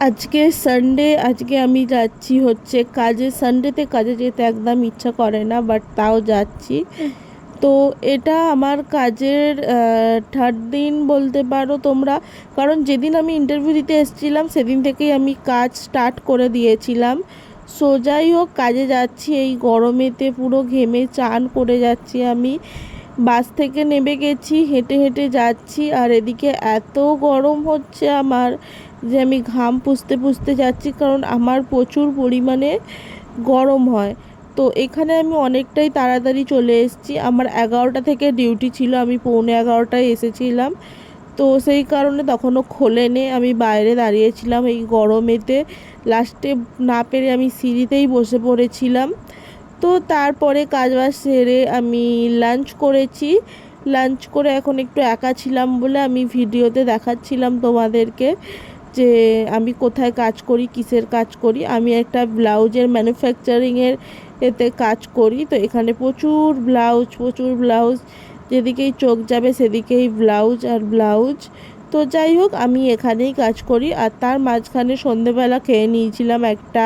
আজকে সানডে, আজকে আমি যাচ্ছি হচ্ছে কাজে। সানডেতে কাজে যেতে একদম ইচ্ছা করে না, বাট তাও যাচ্ছি। তো এটা আমার কাজের থার্ড দিন বলতে পারো তোমরা। কারণ যেদিন আমি ইন্টারভিউ দিতে এসেছিলাম সেদিন থেকেই আমি কাজ স্টার্ট করে দিয়েছিলাম। সো যাই হোক, কাজে যাচ্ছি এই গরমেতে, পুরো ঘেমে চান করে যাচ্ছি আমি। বাস থেকে নেমে গেছি, হেঁটে হেঁটে যাচ্ছি, আর এদিকে এত গরম হচ্ছে আমার যে আমি ঘাম পুছতে পুছতে যাচ্ছি, কারণ আমার প্রচুর পরিমাণে গরম হয়। তো এখানে আমি অনেকটাই তাড়াতাড়ি চলে এসেছি। আমার 11টা থেকে ডিউটি ছিল, আমি পৌনে 11টায় এসেছিলাম। তো সেই কারণে তখনও খোলেনি, আমি বাইরে দাঁড়িয়েছিলাম এই গরমেতে। লাস্টে না পেরে আমি সিঁড়িতেই বসে পড়েছিলাম। তো তারপরে কাজবাজ সেরে আমি লাঞ্চ করেছি। লাঞ্চ করে এখন একটু একা ছিলাম বলে আমি ভিডিওতে দেখাচ্ছিলাম তোমাদেরকে যে আমি কোথায় কাজ করি, কিসের কাজ করি। আমি একটা ব্লাউজের ম্যানুফ্যাকচারিংয়ের এতে কাজ করি। তো এখানে প্রচুর ব্লাউজ, প্রচুর ব্লাউজ, যেদিকেই চোখ যাবে সেদিকেই ব্লাউজ আর ব্লাউজ। তো যাই হোক, আমি এখানেই কাজ করি। আর তার মাঝখানে সন্ধেবেলা খেয়ে নিয়েছিলাম একটা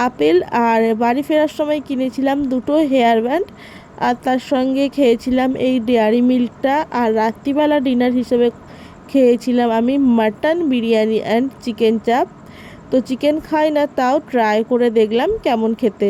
আপেল, আর বাড়ি ফেরার সময় কিনেছিলাম দুটো হেয়ার ব্যান্ড, আর তার সঙ্গে খেয়েছিলাম এই ডেয়ারি মিল্কটা। আর রাত্রিবেলা ডিনার হিসেবে খেয়েছিলাম আমি মাটন বিরিয়ানি অ্যান্ড চিকেন চাপ। তো চিকেন খাই না, তাও ট্রাই করে দেখলাম কেমন খেতে।